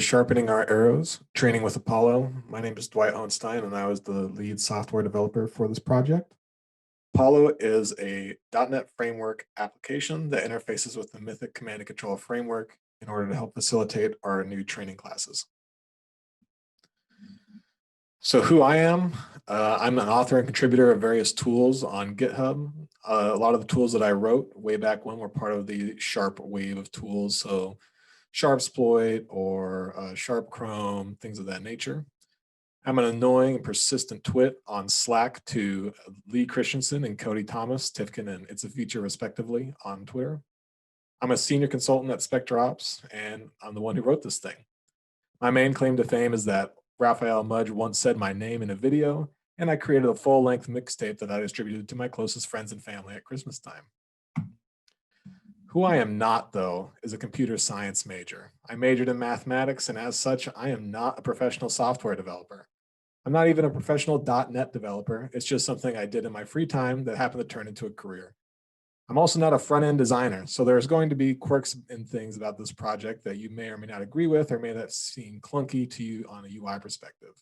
to Sharpening Our Arrows, Training with Apollo. My name is Dwight Hohnstein, and I was the lead software developer for this project. Apollo is a .NET framework application that interfaces with the Mythic command and control framework in order to help facilitate our new training classes. So who I am, I'm an author and contributor of various tools on GitHub. A lot of the tools that I wrote way back when were part of the Sharp wave of tools. So Sharpsploit or Sharp Chrome, things of that nature. I'm an annoying and persistent twit on Slack to Lee Christensen and Cody Thomas, Tifkin and It's a Feature respectively on Twitter. I'm a senior consultant at SpecterOps, and I'm the one who wrote this thing. My main claim to fame is that Raphael Mudge once said my name in a video, and I created a full-length mixtape that I distributed to my closest friends and family at Christmas time. Who I am not, though, is a computer science major. I majored in mathematics, and as such, I am not a professional software developer. I'm not even a professional .NET developer. It's just something I did in my free time that happened to turn into a career. I'm also not a front-end designer, so there's going to be quirks and things about this project that you may or may not agree with or may not seem clunky to you on a UI perspective.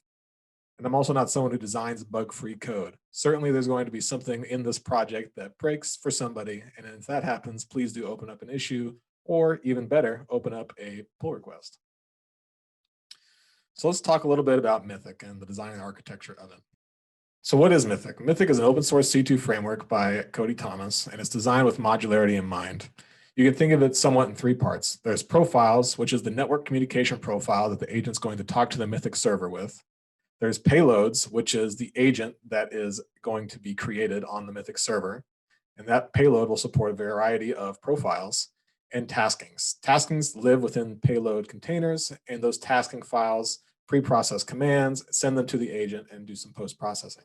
And I'm also not someone who designs bug-free code. Certainly there's going to be something in this project that breaks for somebody, and if that happens, please do open up an issue, or even better, open up a pull request. So let's talk a little bit about Mythic and the design and architecture of it. So what is Mythic? Mythic is an open source C2 framework by Cody Thomas, and it's designed with modularity in mind. You can think of it somewhat in three parts. There's profiles, which is the network communication profile that the agent's going to talk to the Mythic server with. There's payloads, which is the agent that is going to be created on the Mythic server. And that payload will support a variety of profiles. And taskings. Taskings live within payload containers, and those tasking files pre-process commands, send them to the agent, and do some post-processing.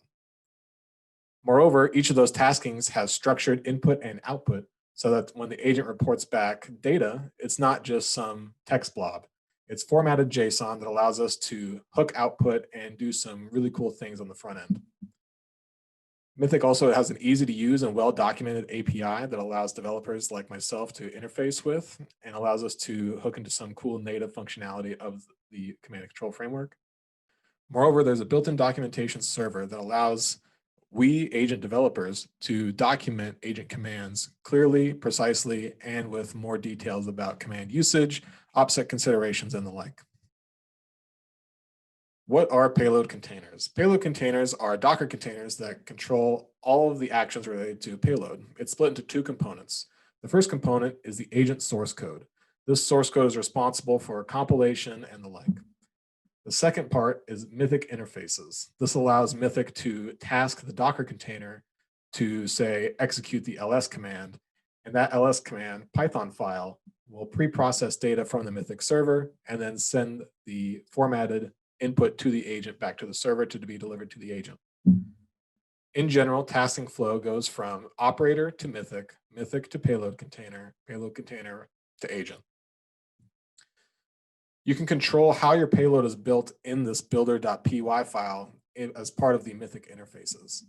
Moreover, each of those taskings has structured input and output so that when the agent reports back data, it's not just some text blob. It's formatted JSON that allows us to hook output and do some really cool things on the front end. Mythic also has an easy to use and well-documented API that allows developers like myself to interface with and allows us to hook into some cool native functionality of the command and control framework. Moreover, there's a built-in documentation server that allows we agent developers to document agent commands clearly, precisely, and with more details about command usage, offset considerations, and the like. What are payload containers? Payload containers are Docker containers that control all of the actions related to payload. It's split into two components. The first component is the agent source code. This source code is responsible for compilation and the like. The second part is Mythic interfaces. This allows Mythic to task the Docker container to, say, execute the ls command, and that ls command Python file will pre-process data from the Mythic server and then send the formatted input to the agent back to the server to be delivered to the agent. In general, tasking flow goes from operator to Mythic, Mythic to payload container to agent. You can control how your payload is built in this builder.py file as part of the Mythic interfaces.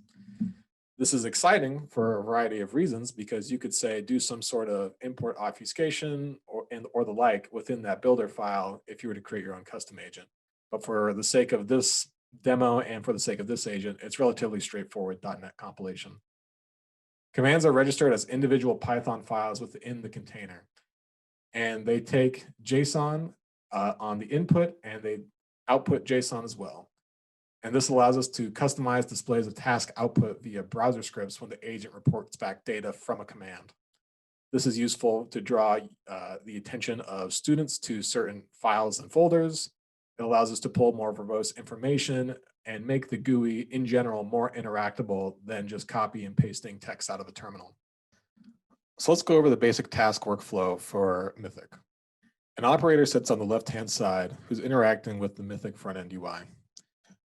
This is exciting for a variety of reasons because you could say do some sort of import obfuscation or the like within that builder file if you were to create your own custom agent. But for the sake of this demo and for the sake of this agent, it's relatively straightforward .NET compilation. Commands are registered as individual Python files within the container. And they take JSON on the input and they output JSON as well. And this allows us to customize displays of task output via browser scripts when the agent reports back data from a command. This is useful to draw the attention of students to certain files and folders. It allows us to pull more verbose information and make the GUI in general more interactable than just copy and pasting text out of a terminal. So let's go over the basic task workflow for Mythic. An operator sits on the left-hand side who's interacting with the Mythic front-end UI.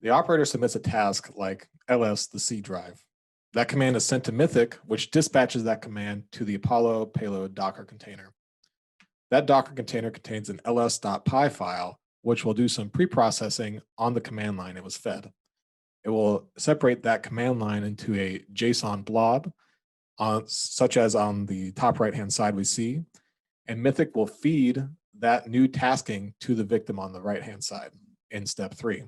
The operator submits a task like ls the C drive. That command is sent to Mythic, which dispatches that command to the Apollo payload Docker container. That Docker container contains an ls.py file, which will do some pre-processing on the command line it was fed. It will separate that command line into a JSON blob, such as on the top right-hand side we see, and Mythic will feed that new tasking to the victim on the right-hand side in step 3.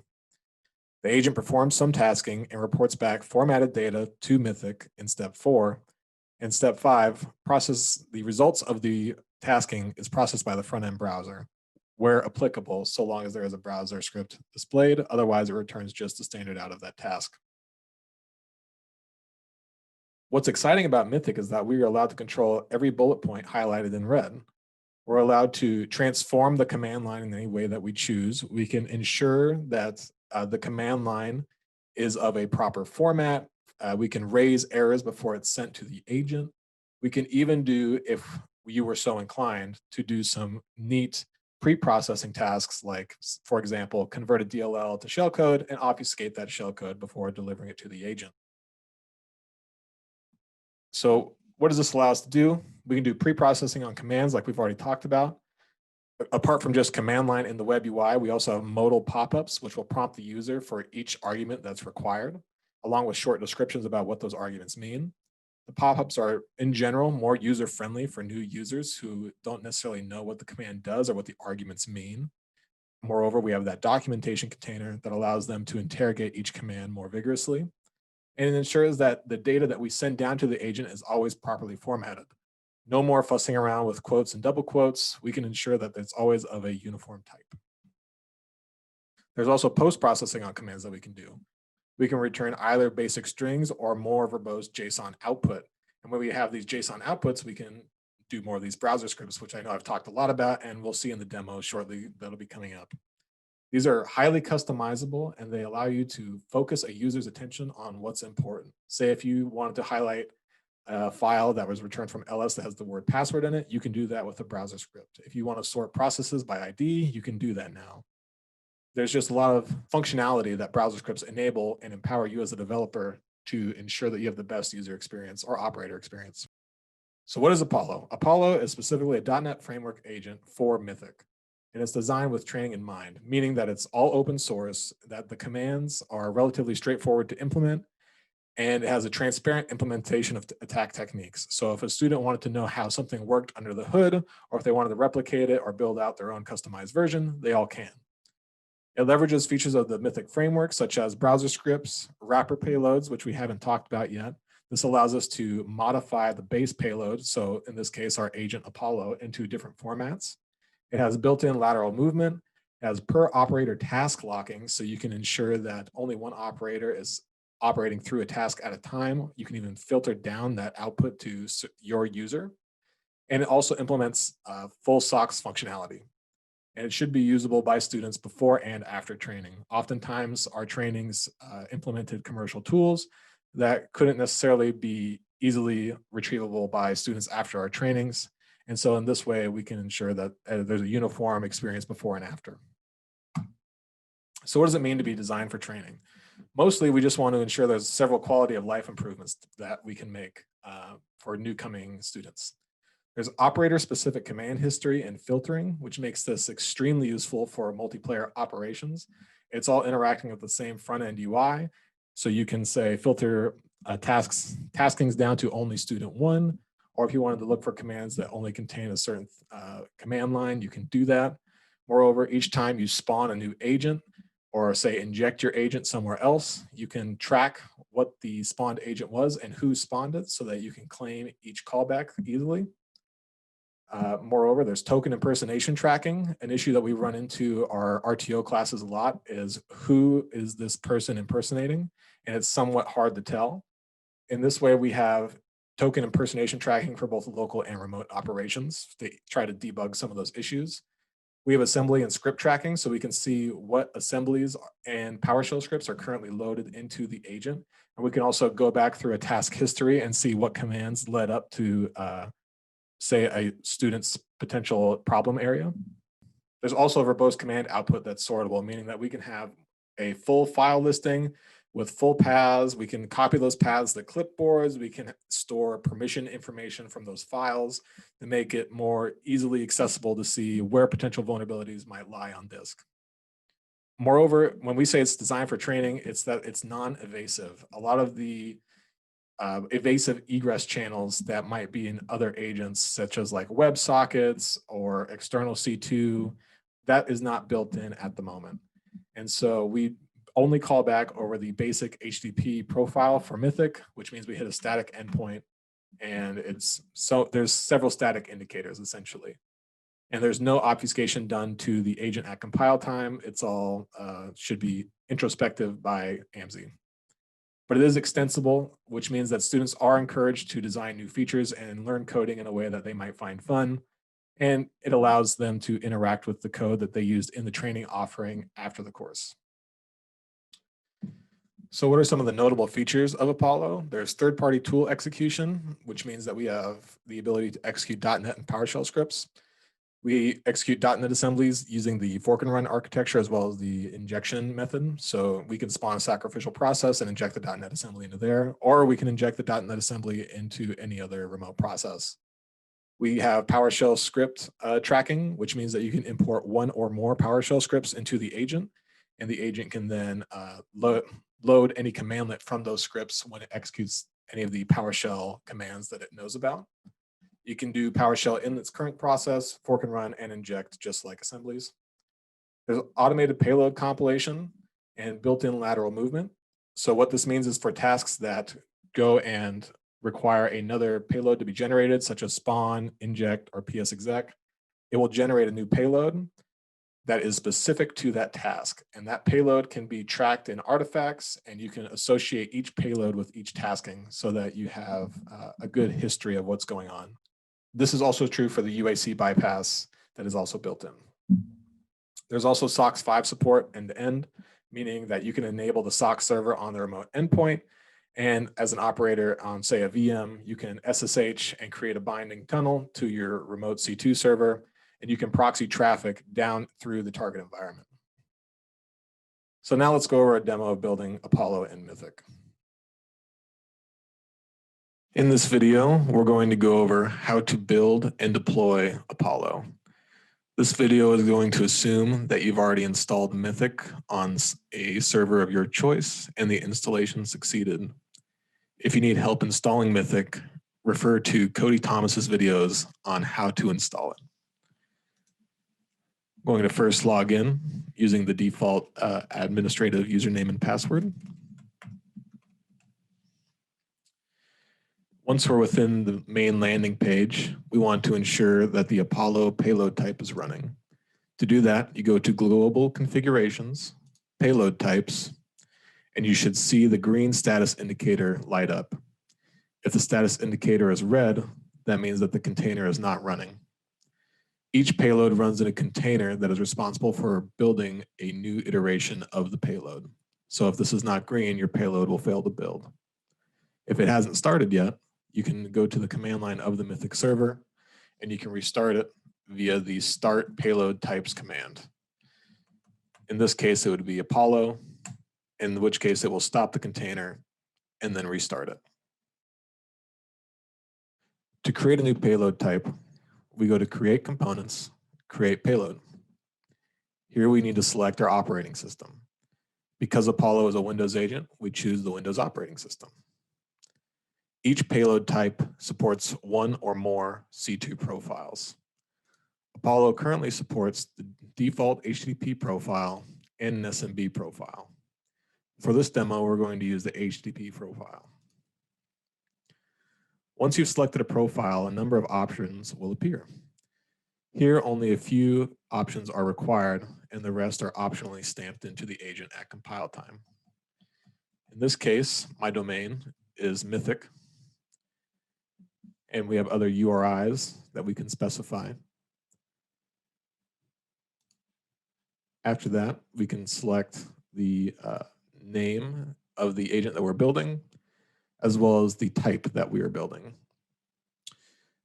The agent performs some tasking and reports back formatted data to Mythic in step 4. In step 5, the results of the tasking is processed by the front-end browser, where applicable, so long as there is a browser script displayed. Otherwise, it returns just the standard out of that task. What's exciting about Mythic is that we are allowed to control every bullet point highlighted in red. We're allowed to transform the command line in any way that we choose. We can ensure that the command line is of a proper format. We can raise errors before it's sent to the agent. We can even do, if you were so inclined, to do some neat pre-processing tasks like, for example, convert a DLL to shellcode and obfuscate that shellcode before delivering it to the agent. So what does this allow us to do? We can do pre-processing on commands like we've already talked about. Apart from just command line in the web UI, we also have modal pop-ups, which will prompt the user for each argument that's required, along with short descriptions about what those arguments mean. The pop-ups are, in general, more user-friendly for new users who don't necessarily know what the command does or what the arguments mean. Moreover, we have that documentation container that allows them to interrogate each command more vigorously. And it ensures that the data that we send down to the agent is always properly formatted. No more fussing around with quotes and double quotes. We can ensure that it's always of a uniform type. There's also post-processing on commands that we can do. We can return either basic strings or more verbose JSON output. And when we have these JSON outputs, we can do more of these browser scripts, which I know I've talked a lot about, and we'll see in the demo shortly that'll be coming up. These are highly customizable, and they allow you to focus a user's attention on what's important. Say if you wanted to highlight a file that was returned from LS that has the word password in it, you can do that with a browser script. If you want to sort processes by ID, you can do that now. There's just a lot of functionality that browser scripts enable and empower you as a developer to ensure that you have the best user experience or operator experience. So what is Apollo? Apollo is specifically a .NET framework agent for Mythic. And it's designed with training in mind, meaning that it's all open source, that the commands are relatively straightforward to implement, and it has a transparent implementation of attack techniques. So if a student wanted to know how something worked under the hood, or if they wanted to replicate it or build out their own customized version, they all can. It leverages features of the Mythic framework, such as browser scripts, wrapper payloads, which we haven't talked about yet. This allows us to modify the base payload, so in this case, our agent Apollo, into different formats. It has built-in lateral movement. It has per operator task locking, so you can ensure that only one operator is operating through a task at a time. You can even filter down that output to your user. And it also implements full SOX functionality. And it should be usable by students before and after training. Oftentimes, our trainings implemented commercial tools that couldn't necessarily be easily retrievable by students after our trainings. And so in this way, we can ensure that there's a uniform experience before and after. So what does it mean to be designed for training? Mostly, we just want to ensure there's several quality of life improvements that we can make for new coming students. There's operator-specific command history and filtering, which makes this extremely useful for multiplayer operations. It's all interacting with the same front-end UI. So you can say filter taskings down to only student 1, or if you wanted to look for commands that only contain a certain command line, you can do that. Moreover, each time you spawn a new agent, or say inject your agent somewhere else, you can track what the spawned agent was and who spawned it so that you can claim each callback easily. Moreover, there's token impersonation tracking. An issue that we run into our RTO classes a lot is who is this person impersonating, and it's somewhat hard to tell. In this way, we have token impersonation tracking for both local and remote operations to try to debug some of those issues. We have assembly and script tracking, so we can see what assemblies and PowerShell scripts are currently loaded into the agent. And we can also go back through a task history and see what commands led up to, say, a student's potential problem area. There's also a verbose command output that's sortable, meaning that we can have a full file listing with full paths. We can copy those paths to clipboards. We can store permission information from those files to make it more easily accessible to see where potential vulnerabilities might lie on disk. Moreover, when we say it's designed for training, it's that it's non-evasive. A lot of the evasive egress channels that might be in other agents, such as like WebSockets or external C2. That is not built in at the moment. And so we only call back over the basic HTTP profile for Mythic, which means we hit a static endpoint. And there's several static indicators essentially. And there's no obfuscation done to the agent at compile time. It's all should be introspective by AMSI. But it is extensible, which means that students are encouraged to design new features and learn coding in a way that they might find fun. And it allows them to interact with the code that they used in the training offering after the course. So what are some of the notable features of Apollo? There's third-party tool execution, which means that we have the ability to execute .NET and PowerShell scripts. We execute .NET assemblies using the fork and run architecture as well as the injection method. So we can spawn a sacrificial process and inject the .NET assembly into there, or we can inject the .NET assembly into any other remote process. We have PowerShell script tracking, which means that you can import one or more PowerShell scripts into the agent, and the agent can then load any commandlet from those scripts when it executes any of the PowerShell commands that it knows about. You can do PowerShell in its current process, fork and run, and inject just like assemblies. There's automated payload compilation and built-in lateral movement. So what this means is for tasks that go and require another payload to be generated, such as spawn, inject, or psexec, it will generate a new payload that is specific to that task. And that payload can be tracked in artifacts, and you can associate each payload with each tasking so that you have a good history of what's going on. This is also true for the UAC bypass that is also built in. There's also SOCKS 5 support end-to-end, meaning that you can enable the SOCKS server on the remote endpoint. And as an operator on, say, a VM, you can SSH and create a binding tunnel to your remote C2 server, and you can proxy traffic down through the target environment. So now let's go over a demo of building Apollo in Mythic. In this video, we're going to go over how to build and deploy Apollo. This video is going to assume that you've already installed Mythic on a server of your choice and the installation succeeded. If you need help installing Mythic, refer to Cody Thomas's videos on how to install it. I'm going to first log in using the default administrative username and password. Once we're within the main landing page, we want to ensure that the Apollo payload type is running. To do that, you go to Global Configurations, Payload Types, and you should see the green status indicator light up. If the status indicator is red, that means that the container is not running. Each payload runs in a container that is responsible for building a new iteration of the payload. So if this is not green, your payload will fail to build. If it hasn't started yet, you can go to the command line of the Mythic server and you can restart it via the start payload types command. In this case, it would be Apollo, in which case it will stop the container and then restart it. To create a new payload type, we go to Create Components, Create Payload. Here we need to select our operating system. Because Apollo is a Windows agent, we choose the Windows operating system. Each payload type supports one or more C2 profiles. Apollo currently supports the default HTTP profile and an SMB profile. For this demo, we're going to use the HTTP profile. Once you've selected a profile, a number of options will appear. Here, only a few options are required, and the rest are optionally stamped into the agent at compile time. In this case, my domain is Mythic, and we have other URIs that we can specify. After that, we can select the name of the agent that we're building, as well as the type that we are building.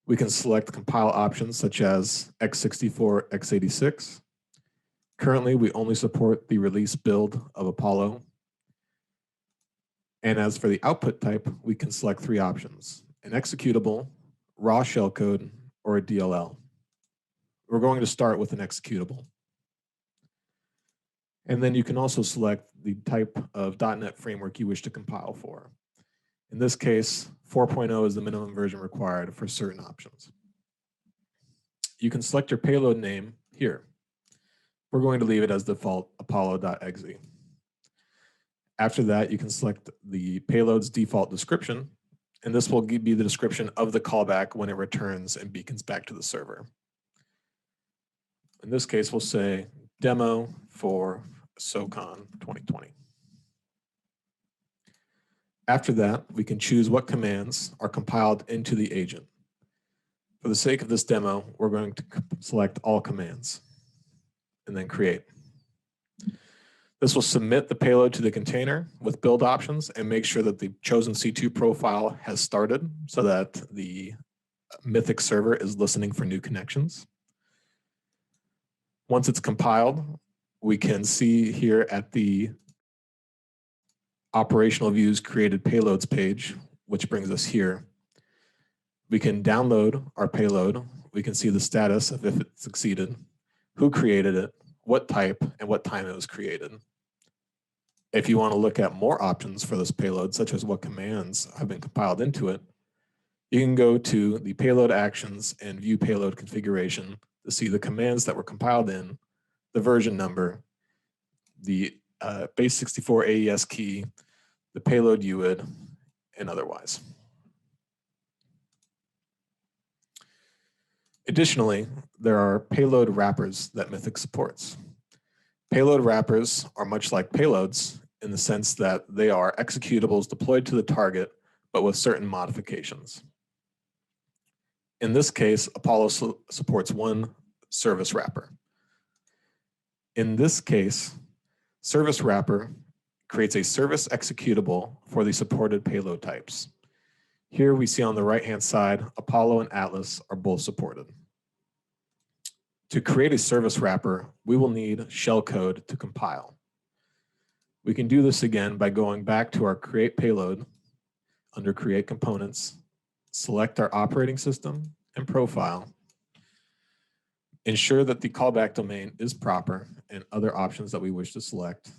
We can select compile options such as x64, x86. Currently, we only support the release build of Apollo. And as for the output type, we can select three options: an executable, raw shellcode, or a DLL. We're going to start with an executable. And then you can also select the type of .NET framework you wish to compile for. In this case, 4.0 is the minimum version required for certain options. You can select your payload name here. We're going to leave it as default apollo.exe. After that, you can select the payload's default description, and this will be the description of the callback when it returns and beacons back to the server. In this case, we'll say demo for SOCON 2020. After that, we can choose what commands are compiled into the agent. For the sake of this demo, we're going to select all commands and then create. This will submit the payload to the container with build options and make sure that the chosen C2 profile has started so that the Mythic server is listening for new connections. Once it's compiled, we can see here at the operational views created payloads page, which brings us here. We can download our payload. We can see the status of if it succeeded, who created it, what type, and what time it was created. If you want to look at more options for this payload, such as what commands have been compiled into it, you can go to the payload actions and view payload configuration to see the commands that were compiled in, the version number, the base 64 AES key, the payload UID, and otherwise. Additionally, there are payload wrappers that Mythic supports. Payload wrappers are much like payloads in the sense that they are executables deployed to the target, but with certain modifications. In this case, Apollo supports one service wrapper. In this case, service wrapper creates a service executable for the supported payload types. Here we see on the right-hand side, Apollo and Atlas are both supported. To create a service wrapper, we will need shellcode to compile. We can do this again by going back to our create payload under create components, select our operating system and profile, ensure that the callback domain is proper and other options that we wish to select.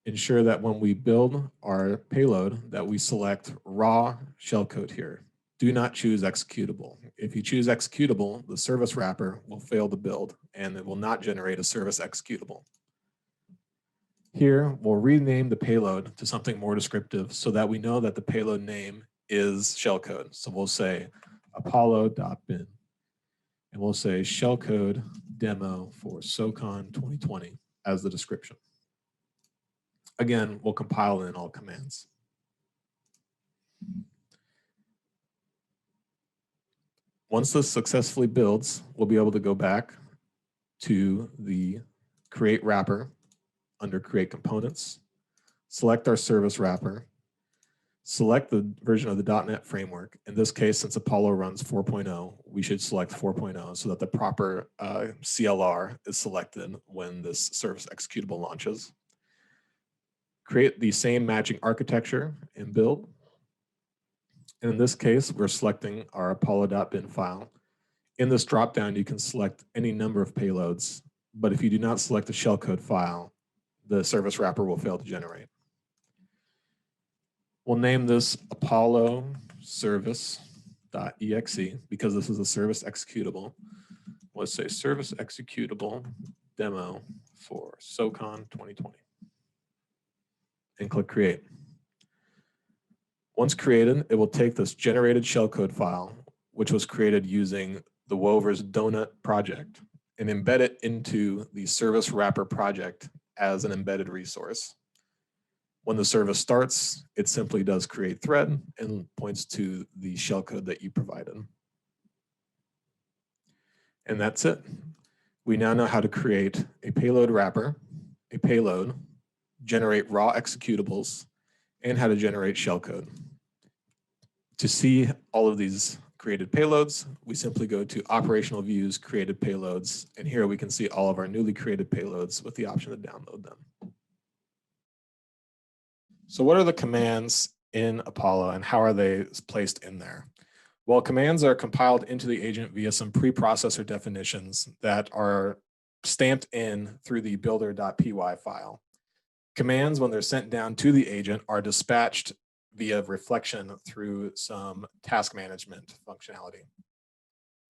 Ensure that when we build our payload that we select raw shellcode here. Do not choose executable. If you choose executable, the service wrapper will fail to build and it will not generate a service executable. Here, we'll rename the payload to something more descriptive so that we know that the payload name is shellcode. So we'll say apollo.bin and we'll say shellcode demo for SOCON 2020 as the description. Again, we'll compile in all commands. Once this successfully builds, we'll be able to go back to the create wrapper under create components, select our service wrapper, select the version of the .NET framework. In this case, since Apollo runs 4.0, we should select 4.0 so that the proper CLR is selected when this service executable launches. Create the same matching architecture and build. And in this case, we're selecting our apollo.bin file. In this dropdown, you can select any number of payloads, but if you do not select a shellcode file, the service wrapper will fail to generate. We'll name this apollo service.exe because this is a service executable. Let's say service executable demo for SOCON 2020. And click create. Once created, it will take this generated shellcode file, which was created using the Wover's donut project, and embed it into the service wrapper project as an embedded resource. When the service starts, it simply does create thread and points to the shellcode that you provided. And that's it. We now know how to create a payload wrapper, a payload, generate raw executables, and how to generate shellcode. To see all of these created payloads, we simply go to operational views, created payloads, and here we can see all of our newly created payloads with the option to download them. So what are the commands in Apollo and how are they placed in there? Well, commands are compiled into the agent via some preprocessor definitions that are stamped in through the builder.py file. Commands, when they're sent down to the agent, are dispatched via reflection through some task management functionality.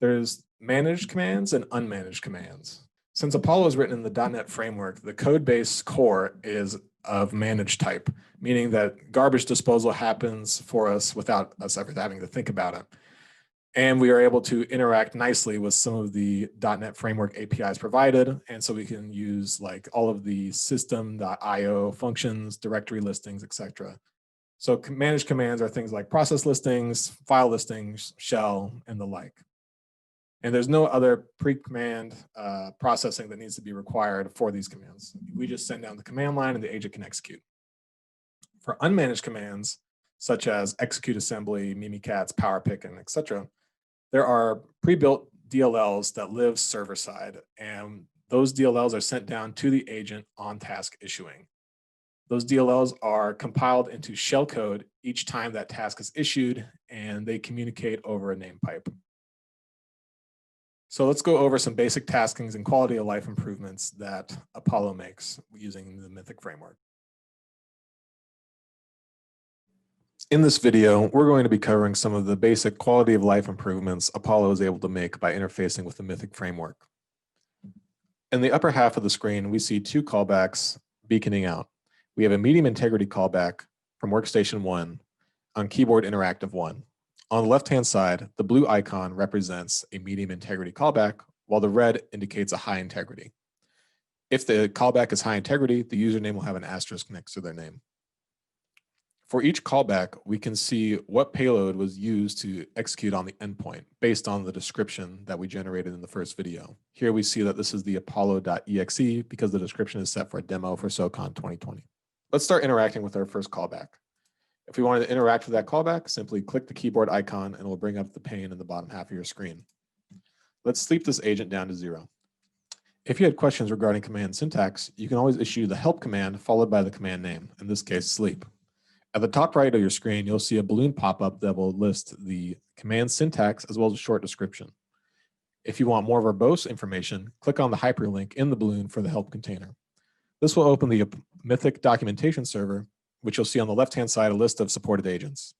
There's managed commands and unmanaged commands. Since Apollo is written in the .NET framework, the code base core is of managed type, meaning that garbage disposal happens for us without us ever having to think about it. And we are able to interact nicely with some of the .NET Framework APIs provided. And so we can use like all of the system.io functions, directory listings, etc. So managed commands are things like process listings, file listings, shell, and the like. And there's no other pre-command processing that needs to be required for these commands. We just send down the command line and the agent can execute. For unmanaged commands, such as execute assembly, Mimikatz, PowerPick, and etc., there are pre-built DLLs that live server-side, and those DLLs are sent down to the agent on task issuing. Those DLLs are compiled into shellcode each time that task is issued, and they communicate over a name pipe. So let's go over some basic taskings and quality of life improvements that Apollo makes using the Mythic framework. In this video, we're going to be covering some of the basic quality of life improvements Apollo is able to make by interfacing with the Mythic framework. In the upper half of the screen, we see two callbacks beaconing out. We have a medium integrity callback from workstation 1 on keyboard interactive 1. On the left-hand side, the blue icon represents a medium integrity callback, while the red indicates a high integrity. If the callback is high integrity, the username will have an asterisk next to their name. For each callback, we can see what payload was used to execute on the endpoint based on the description that we generated in the first video. Here we see that this is the apollo.exe because the description is set for a demo for SoCon 2020. Let's start interacting with our first callback. If we wanted to interact with that callback, simply click the keyboard icon and it will bring up the pane in the bottom half of your screen. Let's sleep this agent down to 0. If you had questions regarding command syntax, you can always issue the help command followed by the command name, in this case, sleep. At the top right of your screen, you'll see a balloon pop up that will list the command syntax as well as a short description. If you want more verbose information, click on the hyperlink in the balloon for the help container. This will open the Mythic documentation server, which you'll see on the left-hand side a list of supported agents.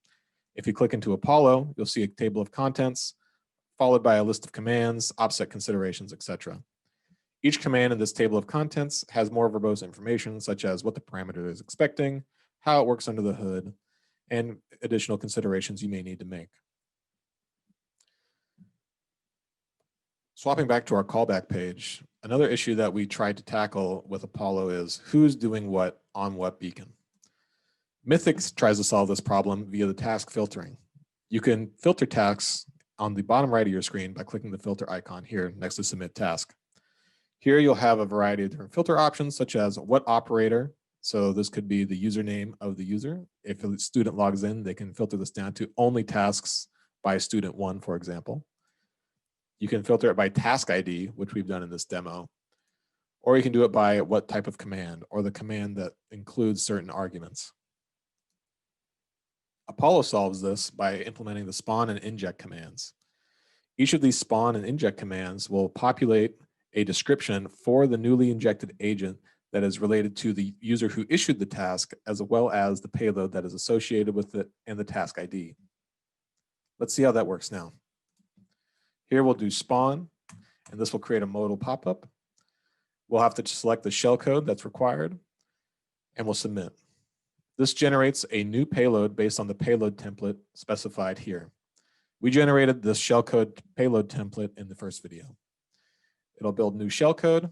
If you click into Apollo, you'll see a table of contents, followed by a list of commands, offset considerations, etc. Each command in this table of contents has more verbose information, such as what the parameter is expecting, how it works under the hood, and additional considerations you may need to make. Swapping back to our callback page, another issue that we tried to tackle with Apollo is who's doing what on what beacon. Mythic tries to solve this problem via the task filtering. You can filter tasks on the bottom right of your screen by clicking the filter icon here next to submit task. Here you'll have a variety of different filter options, such as what operator. So this could be the username of the user. If a student logs in, they can filter this down to only tasks by student 1, for example. You can filter it by task ID, which we've done in this demo, or you can do it by what type of command or the command that includes certain arguments. Apollo solves this by implementing the spawn and inject commands. Each of these spawn and inject commands will populate a description for the newly injected agent that is related to the user who issued the task, as well as the payload that is associated with it and the task ID. Let's see how that works now. Here we'll do spawn, and this will create a modal pop-up. We'll have to select the shellcode that's required, and we'll submit. This generates a new payload based on the payload template specified here. We generated this shellcode payload template in the first video. It'll build new shellcode,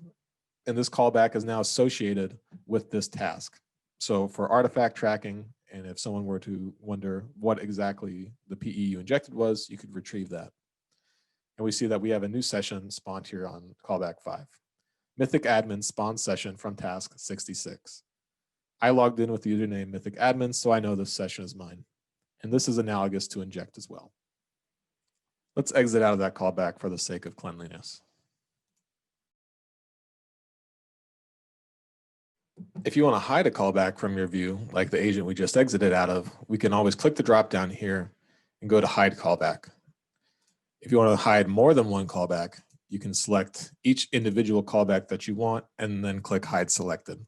and this callback is now associated with this task. So for artifact tracking, and if someone were to wonder what exactly the PE you injected was, you could retrieve that. And we see that we have a new session spawned here on callback 5. Mythic admin spawn session from task 66. I logged in with the username Mythic admin, so I know this session is mine. And this is analogous to inject as well. Let's exit out of that callback for the sake of cleanliness. If you want to hide a callback from your view, like the agent we just exited out of, we can always click the drop down here and go to hide callback. If you want to hide more than one callback, you can select each individual callback that you want and then click hide selected.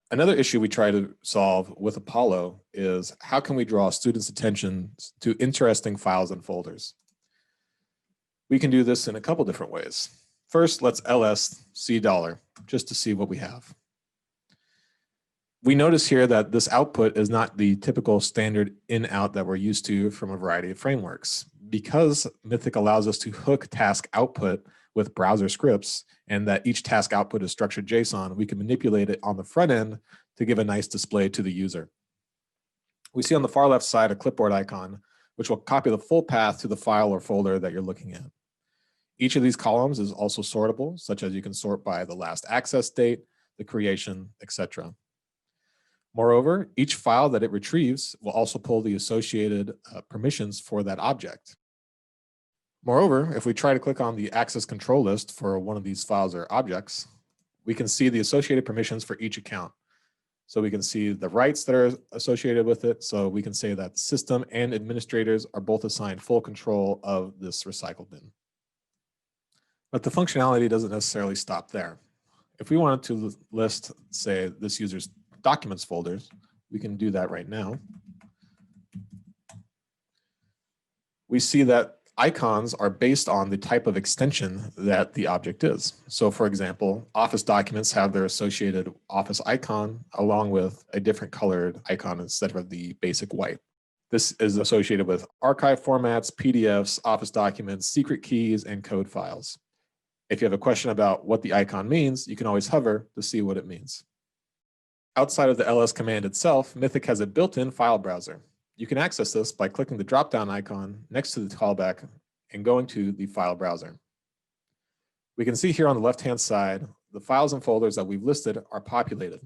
Another issue we try to solve with Apollo is how can we draw students' attention to interesting files and folders? We can do this in a couple different ways. First, let's ls $C just to see what we have. We notice here that this output is not the typical standard in-out that we're used to from a variety of frameworks. Because Mythic allows us to hook task output with browser scripts, and that each task output is structured JSON, we can manipulate it on the front end to give a nice display to the user. We see on the far left side a clipboard icon, which will copy the full path to the file or folder that you're looking at. Each of these columns is also sortable, such as you can sort by the last access date, the creation, etc. Moreover, each file that it retrieves will also pull the associated permissions for that object. Moreover, if we try to click on the access control list for one of these files or objects, we can see the associated permissions for each account. So we can see the rights that are associated with it. So we can say that system and administrators are both assigned full control of this recycle bin. But the functionality doesn't necessarily stop there. If we wanted to list, say, this user's documents folders, we can do that right now. We see that icons are based on the type of extension that the object is. So for example, Office documents have their associated Office icon along with a different colored icon instead of the basic white. This is associated with archive formats, PDFs, Office documents, secret keys, and code files. If you have a question about what the icon means, you can always hover to see what it means. Outside of the ls command itself, Mythic has a built-in file browser. You can access this by clicking the drop-down icon next to the callback and going to the file browser. We can see here on the left-hand side, the files and folders that we've listed are populated.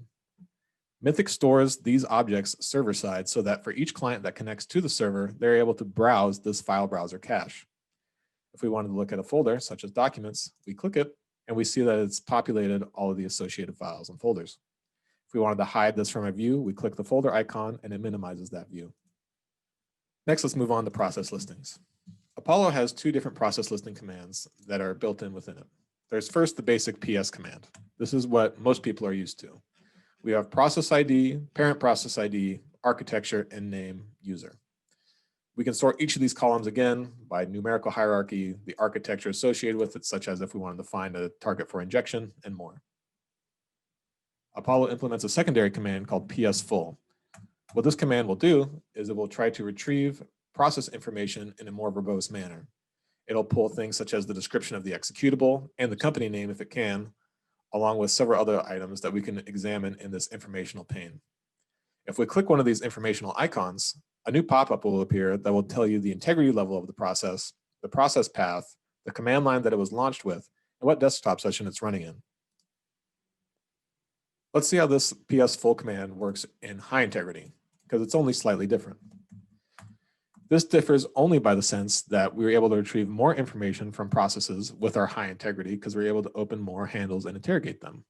Mythic stores these objects server-side so that for each client that connects to the server, they're able to browse this file browser cache. If we wanted to look at a folder, such as documents, we click it, and we see that it's populated all of the associated files and folders. If we wanted to hide this from a view, we click the folder icon, and it minimizes that view. Next, let's move on to process listings. Apollo has two different process listing commands that are built in within it. There's first the basic PS command. This is what most people are used to. We have process ID, parent process ID, architecture, and name user. We can sort each of these columns again by numerical hierarchy, the architecture associated with it, such as if we wanted to find a target for injection, and more. Apollo implements a secondary command called psfull. What this command will do is it will try to retrieve process information in a more verbose manner. It'll pull things such as the description of the executable and the company name if it can, along with several other items that we can examine in this informational pane. If we click one of these informational icons, a new pop-up will appear that will tell you the integrity level of the process path, the command line that it was launched with, and what desktop session it's running in. Let's see how this psfull command works in high integrity, because it's only slightly different. This differs only by the sense that we were able to retrieve more information from processes with our high integrity because we're able to open more handles and interrogate them.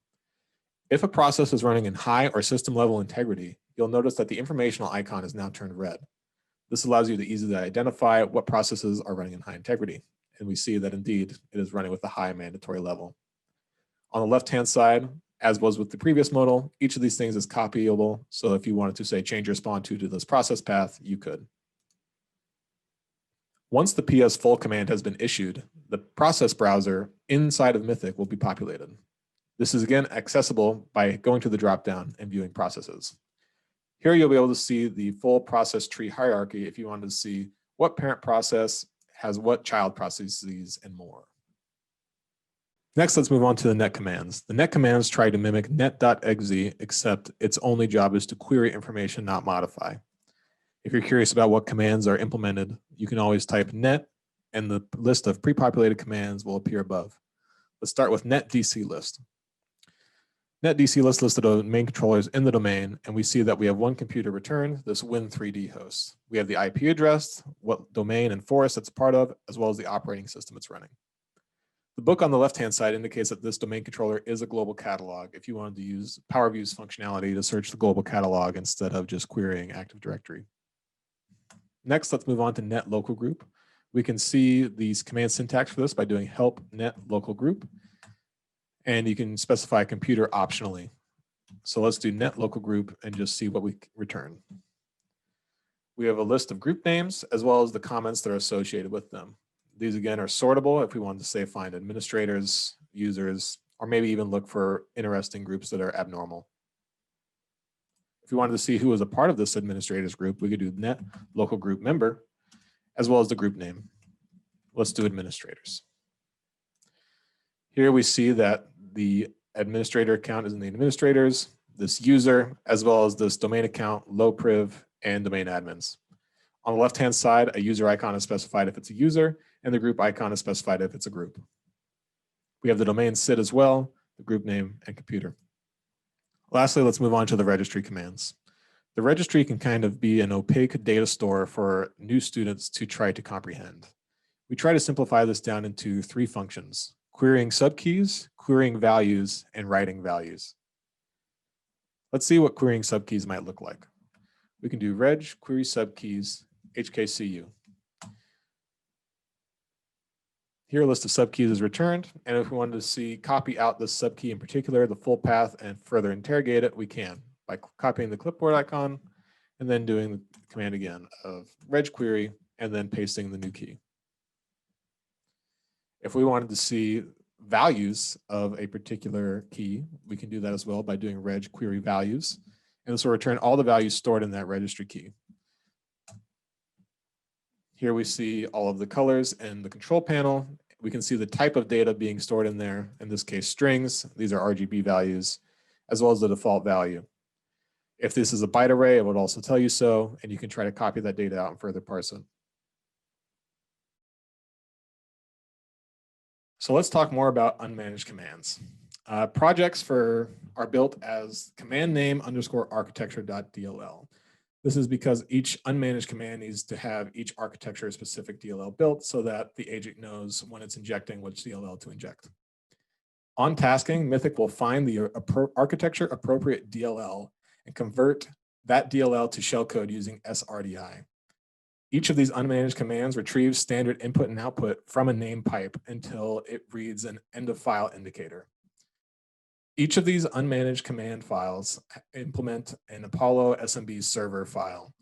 If a process is running in high or system level integrity, you'll notice that the informational icon is now turned red. This allows you to easily identify what processes are running in high integrity. And we see that indeed it is running with a high mandatory level. On the left-hand side, as was with the previous modal, each of these things is copyable. So if you wanted to say change your spawn to this process path, you could. Once the psfull command has been issued, the process browser inside of Mythic will be populated. This is again accessible by going to the dropdown and viewing processes. Here you'll be able to see the full process tree hierarchy if you wanted to see what parent process has what child processes and more. Next, let's move on to the net commands. The net commands try to mimic net.exe, except its only job is to query information, not modify. If you're curious about what commands are implemented, you can always type net, and the list of pre-populated commands will appear above. Let's start with netdclist. Netdclist listed domain controllers in the domain, and we see that we have one computer returned, this Win3D host. We have the IP address, what domain and forest it's part of, as well as the operating system it's running. The book on the left-hand side indicates that this domain controller is a global catalog if you wanted to use PowerView's functionality to search the global catalog instead of just querying Active Directory. Next, let's move on to net local group. We can see these command syntax for this by doing help net local group, and you can specify computer optionally. So let's do net local group and just see what we return. We have a list of group names as well as the comments that are associated with them. These again are sortable if we wanted to say find administrators, users, or maybe even look for interesting groups that are abnormal. If we wanted to see who was a part of this administrators group, we could do net local group member as well as the group name. Let's do administrators. Here we see that the administrator account is in the administrators, this user, as well as this domain account, low priv, and domain admins. On the left-hand side, a user icon is specified if it's a user, and the group icon is specified if it's a group. We have the domain SID as well, the group name, and computer. Lastly, let's move on to the registry commands. The registry can kind of be an opaque data store for new students to try to comprehend. We try to simplify this down into 3 functions: querying subkeys, querying values, and writing values. Let's see what querying subkeys might look like. We can do reg query subkeys HKCU. Here a list of subkeys is returned, and if we wanted to see copy out this subkey in particular, the full path, and further interrogate it, we can by copying the clipboard icon and then doing the command again of reg query and then pasting the new key. If we wanted to see values of a particular key, we can do that as well by doing reg query values, and this will return all the values stored in that registry key. Here we see all of the colors in the control panel. We can see the type of data being stored in there, in this case strings. These are RGB values, as well as the default value. If this is a byte array, it would also tell you so, and you can try to copy that data out and further parse it. So let's talk more about unmanaged commands. Projects are built as command name _ architecture.dll. This is because each unmanaged command needs to have each architecture specific DLL built so that the agent knows when it's injecting which DLL to inject. On tasking, Mythic will find the architecture appropriate DLL and convert that DLL to shellcode using SRDI. Each of these unmanaged commands retrieves standard input and output from a name pipe until it reads an end of file indicator. Each of these unmanaged command files implement an Apollo SMB server file.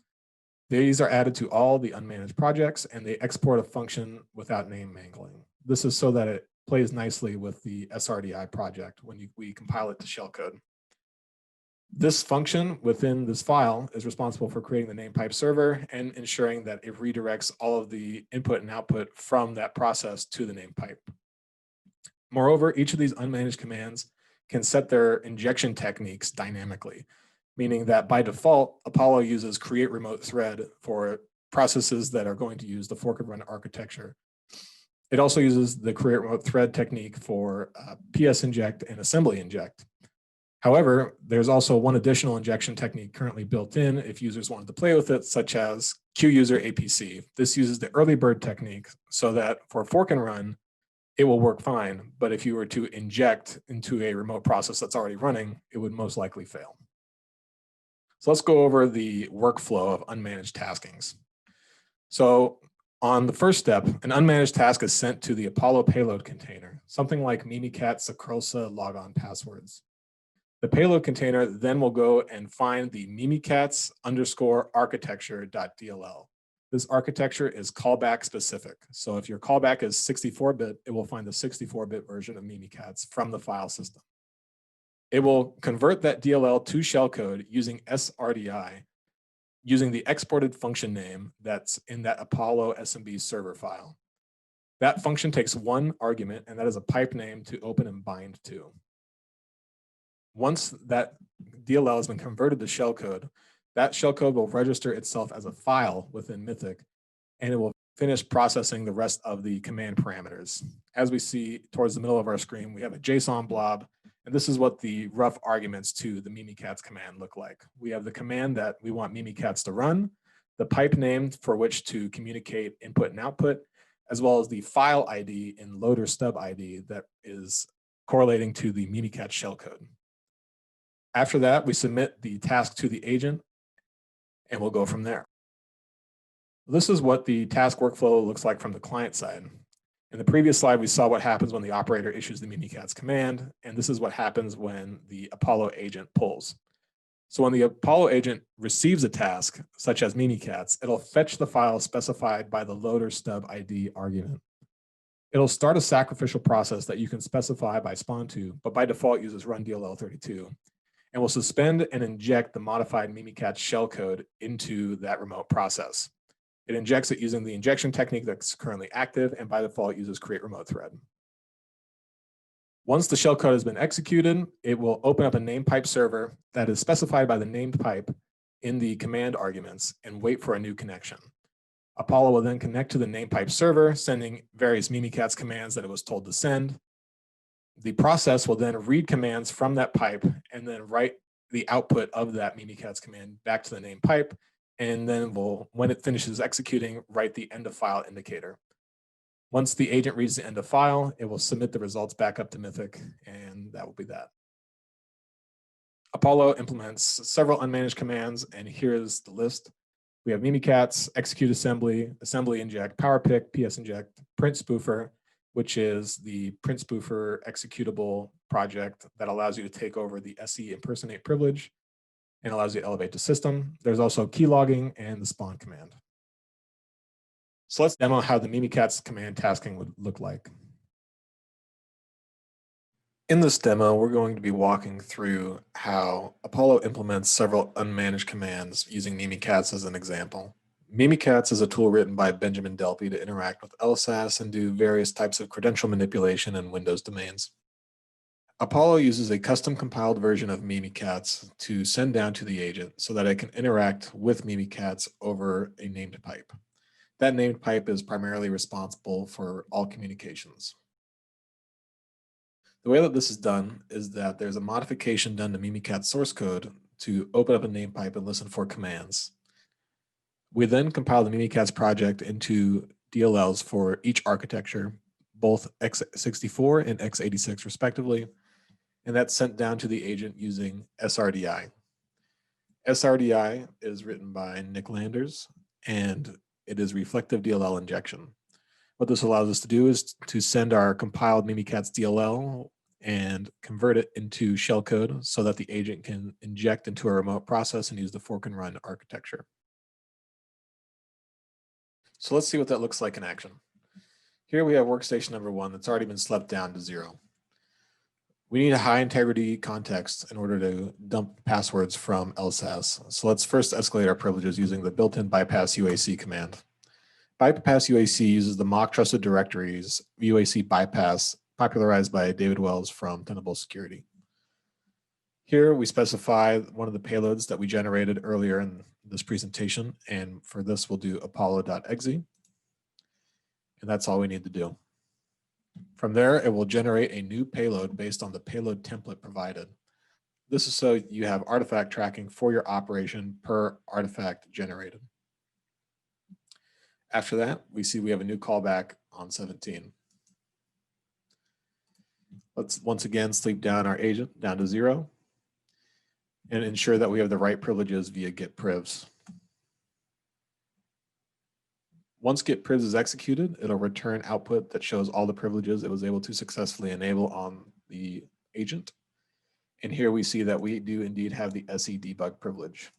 These are added to all the unmanaged projects, and they export a function without name mangling. This is so that it plays nicely with the SRDI project when we compile it to shellcode. This function within this file is responsible for creating the name pipe server and ensuring that it redirects all of the input and output from that process to the name pipe. Moreover, each of these unmanaged commands can set their injection techniques dynamically, meaning that by default, Apollo uses create remote thread for processes that are going to use the fork and run architecture. It also uses the create remote thread technique for PS inject and assembly inject. However, there's also one additional injection technique currently built in if users wanted to play with it, such as QUser APC. This uses the early bird technique so that for fork and run, it will work fine, but if you were to inject into a remote process that's already running, it would most likely fail. So let's go over the workflow of unmanaged taskings. So on the first step, an unmanaged task is sent to the Apollo payload container, something like Mimikatz, Acrosa, logon passwords. The payload container then will go and find the Mimikatz _ architecture.dll. This architecture is callback specific. So if your callback is 64-bit, it will find the 64-bit version of Mimikatz from the file system. It will convert that DLL to shellcode using SRDI, using the exported function name that's in that Apollo SMB server file. That function takes one argument, and that is a pipe name to open and bind to. Once that DLL has been converted to shellcode, that shellcode will register itself as a file within Mythic, and it will finish processing the rest of the command parameters. As we see towards the middle of our screen, we have a JSON blob, and this is what the rough arguments to the Mimikatz command look like. We have the command that we want Mimikatz to run, the pipe name for which to communicate input and output, as well as the file ID in loader stub ID that is correlating to the Mimikatz shellcode. After that, we submit the task to the agent, and we'll go from there. This is what the task workflow looks like from the client side. In the previous slide, we saw what happens when the operator issues the Mimikatz command, and this is what happens when the Apollo agent pulls. So when the Apollo agent receives a task, such as Mimikatz, it'll fetch the file specified by the loader stub ID argument. It'll start a sacrificial process that you can specify by spawn to, but by default uses run DLL32, and will suspend and inject the modified Mimikatz shellcode into that remote process. It injects it using the injection technique that's currently active, and by default uses create remote thread. Once the shellcode has been executed, it will open up a named pipe server that is specified by the named pipe in the command arguments and wait for a new connection. Apollo will then connect to the named pipe server, sending various Mimikatz commands that it was told to send. The process will then read commands from that pipe and then write the output of that Mimikatz command back to the named pipe, and then will, when it finishes executing, write the end of file indicator. Once the agent reads the end of file, it will submit the results back up to Mythic, and that will be that. Apollo implements several unmanaged commands, and here's the list. We have Mimikatz, execute assembly, assembly inject, power pick, PS inject, print spoofer, which is the print spoofer executable project that allows you to take over the SE impersonate privilege and allows you to elevate the system. There's also key logging and the spawn command. So let's demo how the Mimikatz command tasking would look like. In this demo, we're going to be walking through how Apollo implements several unmanaged commands using Mimikatz as an example. Mimikatz is a tool written by Benjamin Delpy to interact with LSASS and do various types of credential manipulation in Windows domains. Apollo uses a custom compiled version of Mimikatz to send down to the agent so that it can interact with Mimikatz over a named pipe. That named pipe is primarily responsible for all communications. The way that this is done is that there's a modification done to Mimikatz source code to open up a named pipe and listen for commands. We then compile the Mimikatz project into DLLs for each architecture, both x64 and x86 respectively, and that's sent down to the agent using SRDI. SRDI is written by Nick Landers, and it is reflective DLL injection. What this allows us to do is to send our compiled Mimikatz DLL and convert it into shellcode so that the agent can inject into a remote process and use the fork and run architecture. So let's see what that looks like in action. Here we have workstation number 1 that's already been slept down to 0. We need a high integrity context in order to dump passwords from LSASS. So let's first escalate our privileges using the built-in bypass UAC command. Bypass UAC uses the mock trusted directories UAC bypass popularized by David Wells from Tenable Security. Here we specify one of the payloads that we generated earlier in this presentation, and for this we'll do apollo.exe, and that's all we need to do. From there, it will generate a new payload based on the payload template provided. This is so you have artifact tracking for your operation per artifact generated. After that, we see we have a new callback on 17. Let's once again sleep down our agent down to 0 and ensure that we have the right privileges via get privs. Once get privs is executed, it'll return output that shows all the privileges it was able to successfully enable on the agent. And here we see that we do indeed have the SE debug privilege.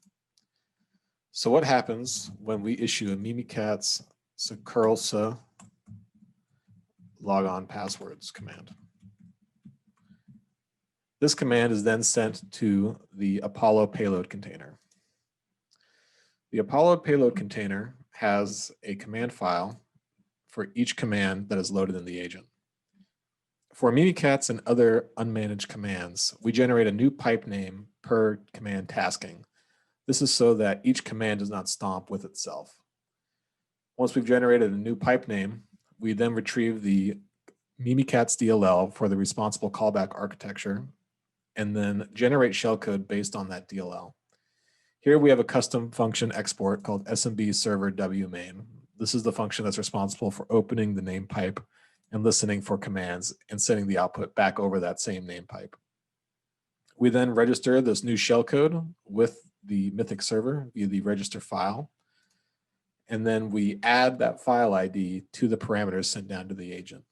So what happens when we issue a Mimikatz curl logon passwords command? This command is then sent to the Apollo payload container. The Apollo payload container has a command file for each command that is loaded in the agent. For Mimikatz and other unmanaged commands, we generate a new pipe name per command tasking. This is so that each command does not stomp with itself. Once we've generated a new pipe name, we then retrieve the Mimikatz DLL for the responsible callback architecture and then generate shellcode based on that DLL. Here we have a custom function export called SMB server wmain. This is the function that's responsible for opening the name pipe and listening for commands and sending the output back over that same name pipe. We then register this new shellcode with the Mythic server via the register file. and then we add that file ID to the parameters sent down to the agent.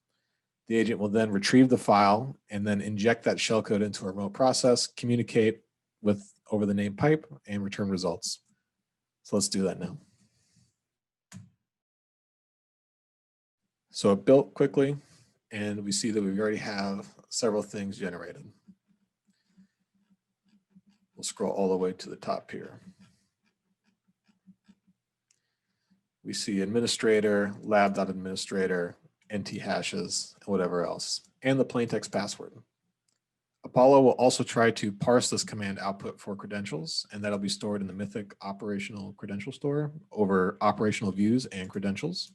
The agent will then retrieve the file and then inject that shellcode into a remote process, communicate with over the name pipe, and return results. So let's do that now. So it built quickly, and we see that we already have several things generated. We'll scroll all the way to the top here. We see administrator, lab.administrator, NT hashes, and whatever else, and the plaintext password. Apollo will also try to parse this command output for credentials, and that'll be stored in the Mythic operational credential store over operational views and credentials.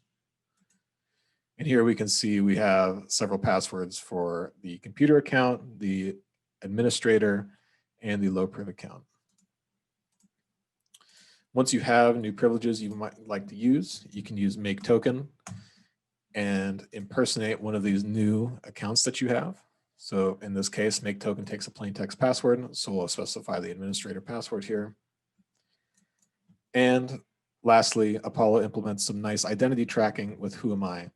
And here we can see we have several passwords for the computer account, the administrator, and the low priv account. Once you have new privileges you might like to use, you can use make token and impersonate one of these new accounts that you have. So in this case, make token takes a plain text password, so we'll specify the administrator password here. And lastly, Apollo implements some nice identity tracking with who am I,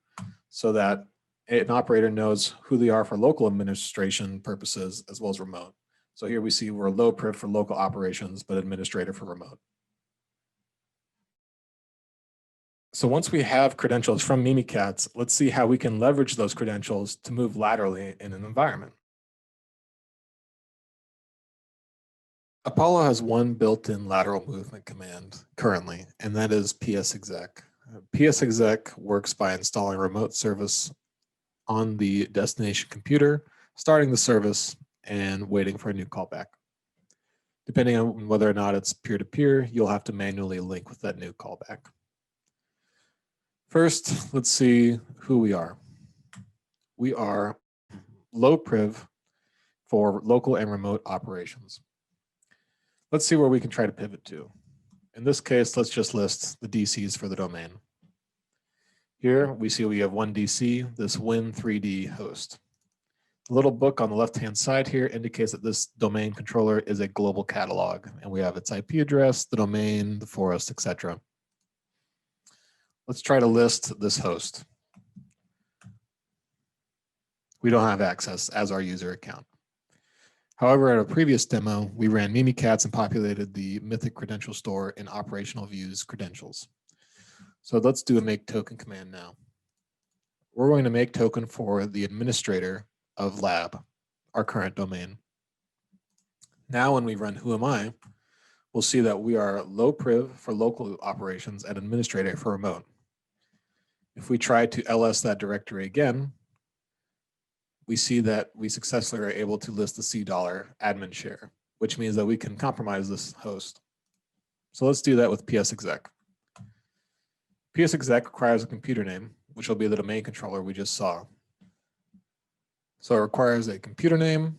so that an operator knows who they are for local administration purposes as well as remote. So here we see we're low priv for local operations, but administrator for remote. So once we have credentials from Mimikatz, let's see how we can leverage those credentials to move laterally in an environment. Apollo has one built-in lateral movement command currently, and that is psexec. Psexec works by installing a remote service on the destination computer, starting the service, and waiting for a new callback. Depending on whether or not it's peer-to-peer, you'll have to manually link with that new callback. First, let's see who we are. We are low priv for local and remote operations. Let's see where we can try to pivot to. In this case, let's just list the DCs for the domain. Here we see we have one DC, this Win3D host. The little book on the left-hand side here indicates that this domain controller is a global catalog, and we have its IP address, the domain, the forest, etc. Let's try to list this host. We don't have access as our user account. However, at a previous demo, we ran Mimikatz and populated the Mythic credential store in operational views credentials. So let's do a make token command now. We're going to make token for the administrator of lab, our current domain. Now when we run who am I, we'll see that we are low priv for local operations and administrator for remote. If we try to ls that directory again, we see that we successfully are able to list the $C admin share, which means that we can compromise this host. So let's do that with psexec. Psexec requires a computer name, which will be the domain controller we just saw. So it requires a computer name,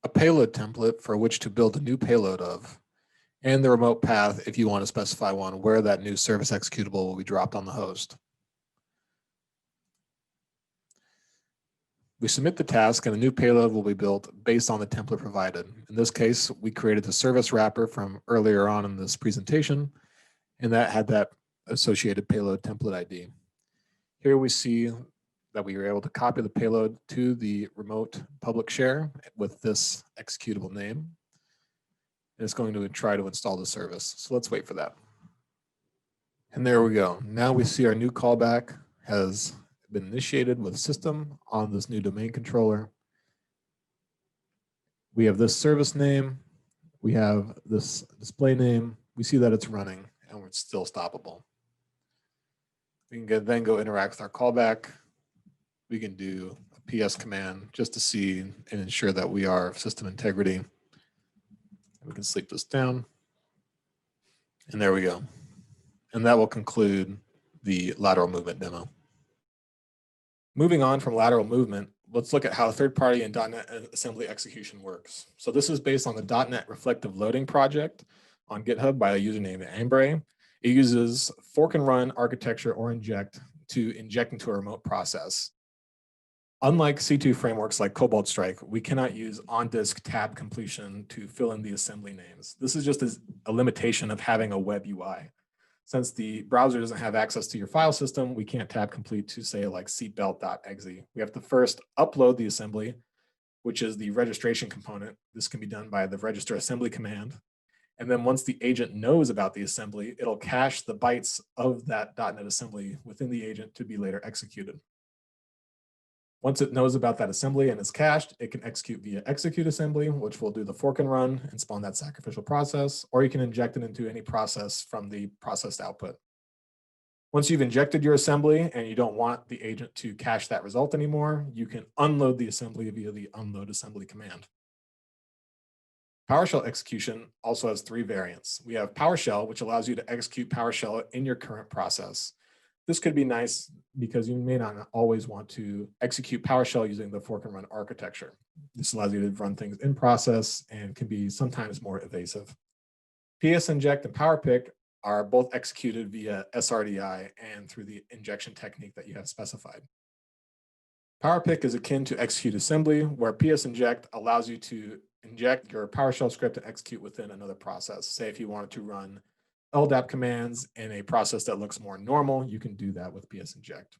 a payload template for which to build a new payload of, and the remote path if you want to specify one where that new service executable will be dropped on the host. We submit the task and a new payload will be built based on the template provided. In this case, we created the service wrapper from earlier on in this presentation, and that had that associated payload template ID. Here we see that we were able to copy the payload to the remote public share with this executable name. And it's going to try to install the service. So let's wait for that. And there we go. Now we see our new callback has been initiated with system on this new domain controller. We have this service name. We have this display name. We see that it's running and it's still stoppable. We can then go interact with our callback. We can do a PS command just to see and ensure that we are system integrity. We can sleep this down. And there we go. And that will conclude the lateral movement demo. Moving on from lateral movement, let's look at how third-party and .NET assembly execution works. So this is based on the .NET reflective loading project on GitHub by a user named Ambre. It uses fork and run architecture or inject to inject into a remote process. Unlike C2 frameworks like Cobalt Strike, we cannot use on-disk tab completion to fill in the assembly names. This is just a limitation of having a web UI. Since the browser doesn't have access to your file system, we can't tab complete to say like seatbelt.exe. We have to first upload the assembly, which is the registration component. This can be done by the register assembly command. And then once the agent knows about the assembly, it'll cache the bytes of that .NET assembly within the agent to be later executed. Once it knows about that assembly and is cached, it can execute via execute assembly, which will do the fork and run and spawn that sacrificial process, or you can inject it into any process from the processed output. Once you've injected your assembly and you don't want the agent to cache that result anymore, you can unload the assembly via the unload assembly command. PowerShell execution also has 3 variants. We have PowerShell, which allows you to execute PowerShell in your current process. This could be nice because you may not always want to execute PowerShell using the fork and run architecture. This allows you to run things in process and can be sometimes more evasive. PS-inject and PowerPick are both executed via SRDI and through the injection technique that you have specified. PowerPick is akin to execute assembly, where PS-inject allows you to inject your PowerShell script and execute within another process. Say if you wanted to run LDAP commands in a process that looks more normal, you can do that with PS-inject.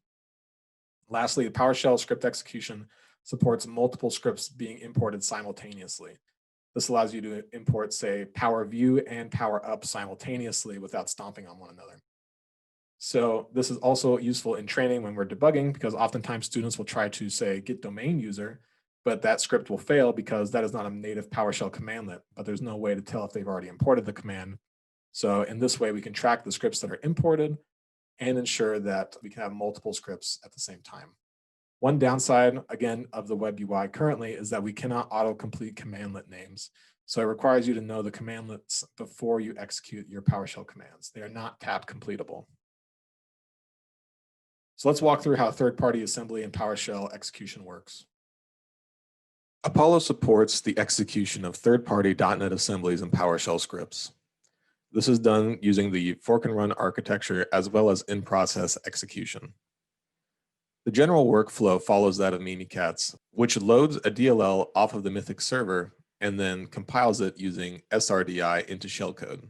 Lastly, the PowerShell script execution supports multiple scripts being imported simultaneously. This allows you to import, say, PowerView and PowerUp simultaneously without stomping on one another. So this is also useful in training when we're debugging, because oftentimes students will try to say git domain user, but that script will fail because that is not a native PowerShell commandlet, but there's no way to tell if they've already imported the command. So in this way, we can track the scripts that are imported and ensure that we can have multiple scripts at the same time. One downside, again, of the web UI currently is that we cannot autocomplete commandlet names. So it requires you to know the commandlets before you execute your PowerShell commands. They are not tab completable. So let's walk through how third-party assembly and PowerShell execution works. Apollo supports the execution of third-party .NET assemblies and PowerShell scripts. This is done using the fork and run architecture as well as in-process execution. The general workflow follows that of Mimikatz, which loads a DLL off of the Mythic server and then compiles it using SRDI into shellcode.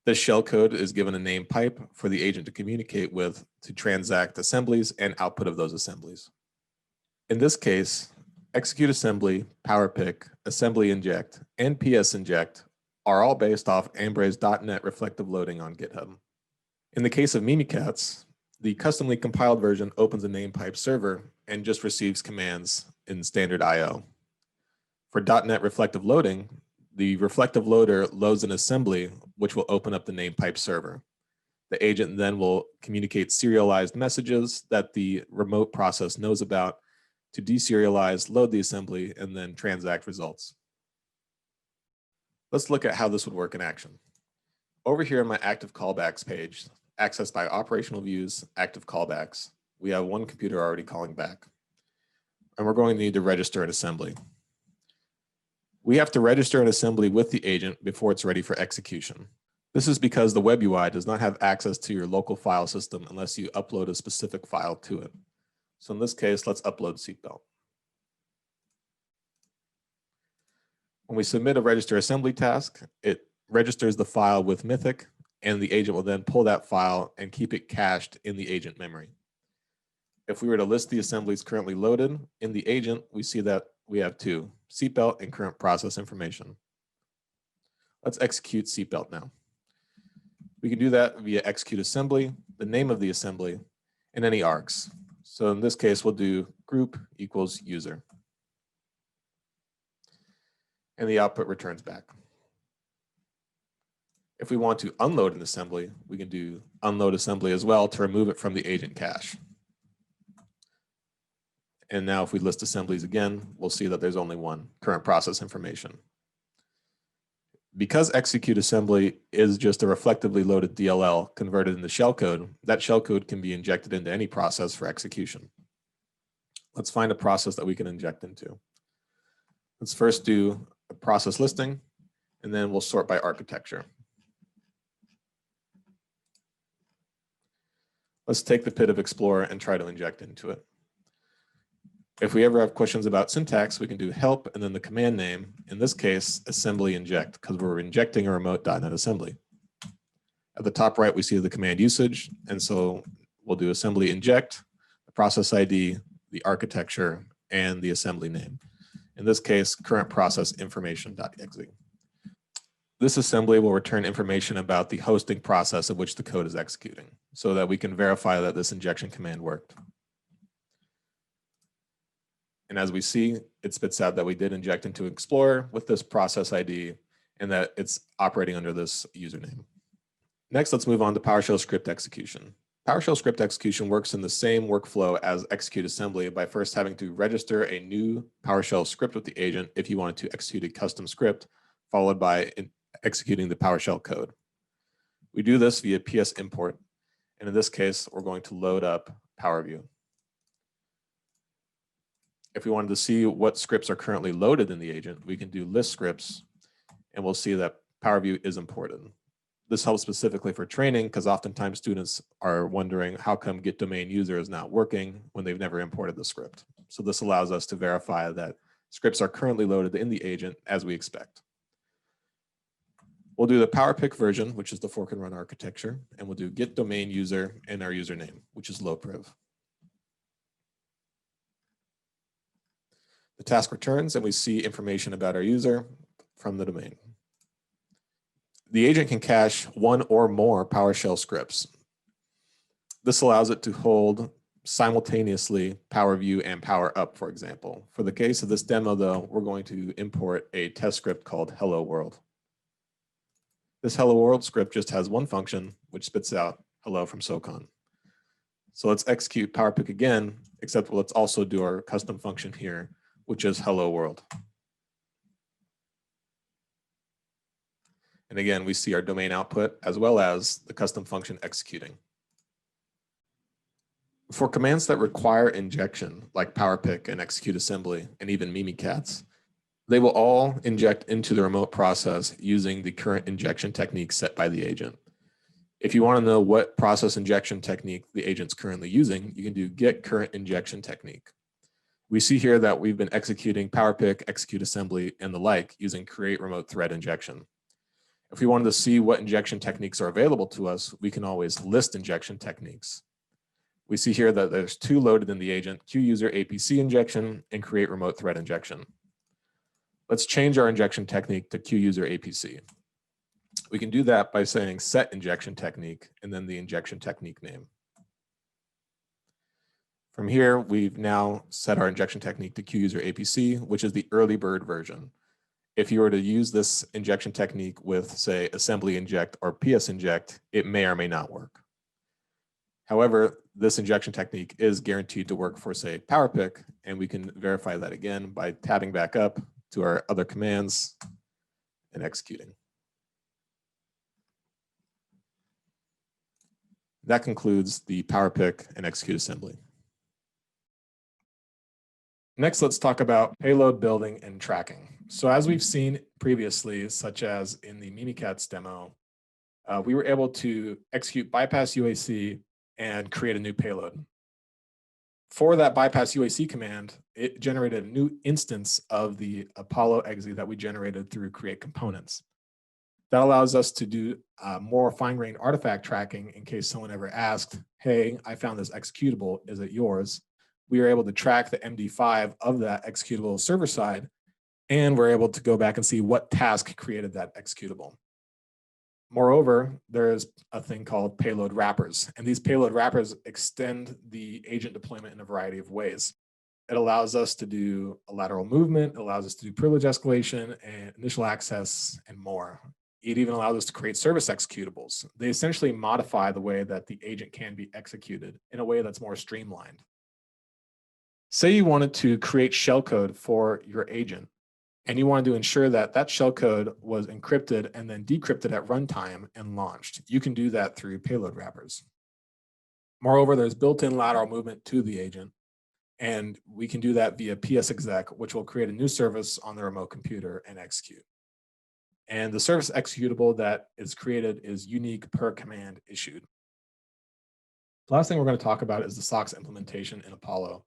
This shellcode is given a name pipe for the agent to communicate with to transact assemblies and output of those assemblies. In this case, execute assembly, PowerPick, assembly inject, and PS inject are all based off Embrace.NET reflective loading on GitHub. In the case of Mimikatz, the customly compiled version opens a name pipe server and just receives commands in standard IO. For .NET reflective loading, the reflective loader loads an assembly which will open up the name pipe server. The agent then will communicate serialized messages that the remote process knows about to deserialize, load the assembly, and then transact results. Let's look at how this would work in action. Over here in my active callbacks page, accessed by operational views, active callbacks, we have one computer already calling back. And we're going to need to register an assembly. We have to register an assembly with the agent before it's ready for execution. This is because the web UI does not have access to your local file system unless you upload a specific file to it. So in this case, let's upload seatbelt. When we submit a register assembly task, it registers the file with Mythic, and the agent will then pull that file and keep it cached in the agent memory. If we were to list the assemblies currently loaded in the agent, we see that we have 2, seatbelt and current process information. Let's execute seatbelt now. We can do that via execute assembly, the name of the assembly, and any args. So in this case, we'll do group equals user. And the output returns back. If we want to unload an assembly, we can do unload assembly as well to remove it from the agent cache. And now if we list assemblies again, we'll see that there's only one, current process information. Because execute assembly is just a reflectively loaded DLL converted into shellcode, that shellcode can be injected into any process for execution. Let's find a process that we can inject into. Let's first do a process listing, and then we'll sort by architecture. Let's take the PID of Explorer and try to inject into it. If we ever have questions about syntax, we can do help and then the command name, in this case, assembly inject, because we're injecting a remote .NET assembly. At the top right, we see the command usage. And so we'll do assembly inject, the process ID, the architecture, and the assembly name. In this case, current process information.exe. This assembly will return information about the hosting process of which the code is executing so that we can verify that this injection command worked. And as we see, it spits out that we did inject into Explorer with this process ID and that it's operating under this username. Next, let's move on to PowerShell script execution. PowerShell script execution works in the same workflow as execute assembly by first having to register a new PowerShell script with the agent if you wanted to execute a custom script, followed by executing the PowerShell code. We do this via PS import, and in this case, we're going to load up PowerView. If we wanted to see what scripts are currently loaded in the agent, we can do list scripts, and we'll see that PowerView is imported. This helps specifically for training because oftentimes students are wondering how come get domain user is not working when they've never imported the script. So this allows us to verify that scripts are currently loaded in the agent as we expect. We'll do the PowerPick version, which is the fork and run architecture, and we'll do get domain user and our username, which is lowpriv. The task returns and we see information about our user from the domain. The agent can cache one or more PowerShell scripts. This allows it to hold simultaneously PowerView and PowerUp, for example. For the case of this demo, though, we're going to import a test script called Hello World. This Hello World script just has one function, which spits out hello from SOCON. So let's execute PowerPick again, except let's also do our custom function here, which is Hello World. And again, we see our domain output as well as the custom function executing. For commands that require injection, like PowerPick and execute assembly, and even Mimikatz, they will all inject into the remote process using the current injection technique set by the agent. If you want to know what process injection technique the agent's currently using, you can do get current injection technique. We see here that we've been executing PowerPick, execute assembly, and the like using create remote thread injection. If we wanted to see what injection techniques are available to us, we can always list injection techniques. We see here that there's two loaded in the agent, QUser APC injection and create remote thread injection. Let's change our injection technique to QUser APC. We can do that by saying set injection technique and then the injection technique name. From here, we've now set our injection technique to QUser APC, which is the early bird version. If you were to use this injection technique with, say, assembly inject or PS inject, it may or may not work. However, this injection technique is guaranteed to work for, say, PowerPick, and we can verify that again by tabbing back up to our other commands and executing. That concludes the PowerPick and execute assembly. Next, let's talk about payload building and tracking. So as we've seen previously, such as in the Mimikatz demo, we were able to execute bypass UAC and create a new payload. For that bypass UAC command, it generated a new instance of the Apollo exe that we generated through create components. That allows us to do more fine-grained artifact tracking in case someone ever asked, hey, I found this executable, is it yours? We were able to track the MD5 of that executable server side, and we're able to go back and see what task created that executable. Moreover, there's a thing called payload wrappers, and these payload wrappers extend the agent deployment in a variety of ways. It allows us to do a lateral movement, it allows us to do privilege escalation and initial access and more. It even allows us to create service executables. They essentially modify the way that the agent can be executed in a way that's more streamlined. Say you wanted to create shellcode for your agent, and you wanted to ensure that that shellcode was encrypted and then decrypted at runtime and launched. You can do that through payload wrappers. Moreover, there's built-in lateral movement to the agent, and we can do that via psexec, which will create a new service on the remote computer and execute. And the service executable that is created is unique per command issued. The last thing we're going to talk about is the SOX implementation in Apollo.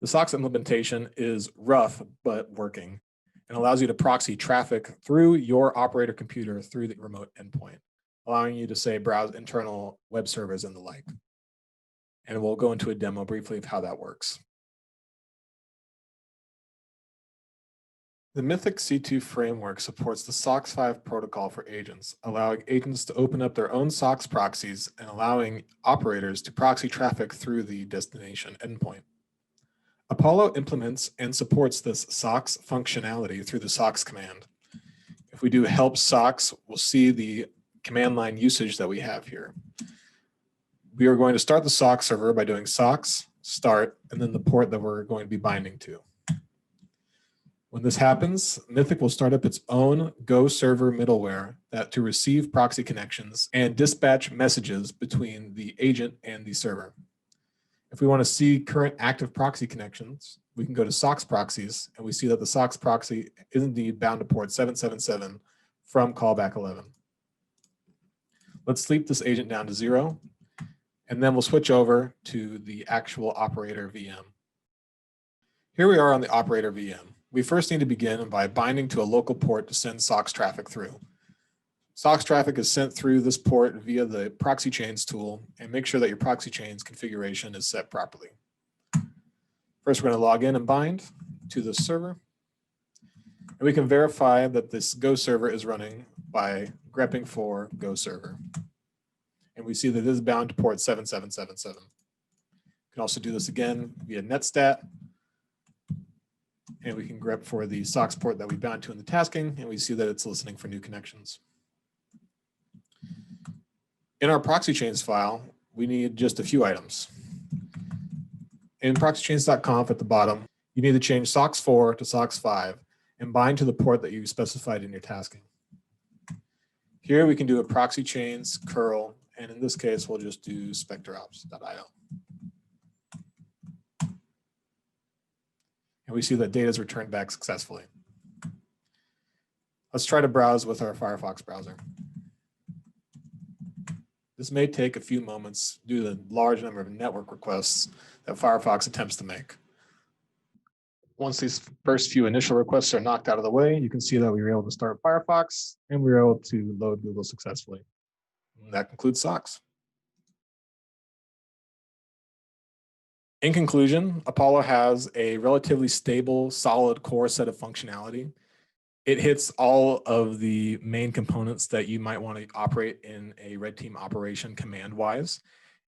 The SOX implementation is rough, but working, and allows you to proxy traffic through your operator computer through the remote endpoint. allowing you to say browse internal web servers and the like. And we'll go into a demo briefly of how that works. The Mythic C2 framework supports the SOCKS 5 protocol for agents, allowing agents to open up their own SOCKS proxies and allowing operators to proxy traffic through the destination endpoint. Apollo implements and supports this SOCKS functionality through the SOCKS command. If we do help SOCKS, we'll see the command line usage that we have here. We are going to start the SOCKS server by doing SOCKS, start, and then the port that we're going to be binding to. When this happens, Mythic will start up its own Go server middleware to receive proxy connections and dispatch messages between the agent and the server. If we want to see current active proxy connections, we can go to SOCKS proxies, and we see that the SOCKS proxy is indeed bound to port 777 from callback 11. Let's sleep this agent down to 0, and then we'll switch over to the actual operator VM. Here we are on the operator VM. We first need to begin by binding to a local port to send SOCKS traffic through. SOCKS traffic is sent through this port via the proxy chains tool, and make sure that your proxy chains configuration is set properly. First, we're going to log in and bind to the server. And we can verify that this Go server is running by grepping for Go server. And we see that it is bound to port 7777. You can also do this again via netstat. And we can grep for the SOCKS port that we bound to in the tasking, and we see that it's listening for new connections. In our proxy chains file, we need just a few items. In proxychains.conf at the bottom, you need to change SOCKS 4 to SOCKS 5 and bind to the port that you specified in your tasking. Here we can do a proxy chains curl, and in this case, we'll just do SpecterOps.io. And we see that data is returned back successfully. Let's try to browse with our Firefox browser. This may take a few moments due to the large number of network requests that Firefox attempts to make. Once these first few initial requests are knocked out of the way, you can see that we were able to start Firefox and we were able to load Google successfully. And that concludes SOCKS. In conclusion, Apollo has a relatively stable, solid core set of functionality. It hits all of the main components that you might want to operate in a red team operation command-wise,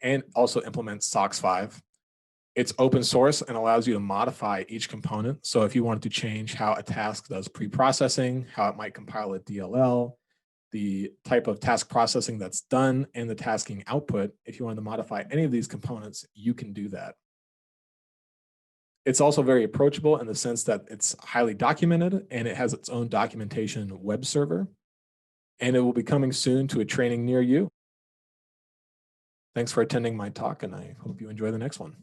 and also implements SOCKS 5. It's open source and allows you to modify each component. So if you wanted to change how a task does pre-processing, how it might compile a DLL, the type of task processing that's done, and the tasking output, if you wanted to modify any of these components, you can do that. It's also very approachable in the sense that it's highly documented and it has its own documentation web server, and it will be coming soon to a training near you. Thanks for attending my talk, and I hope you enjoy the next one.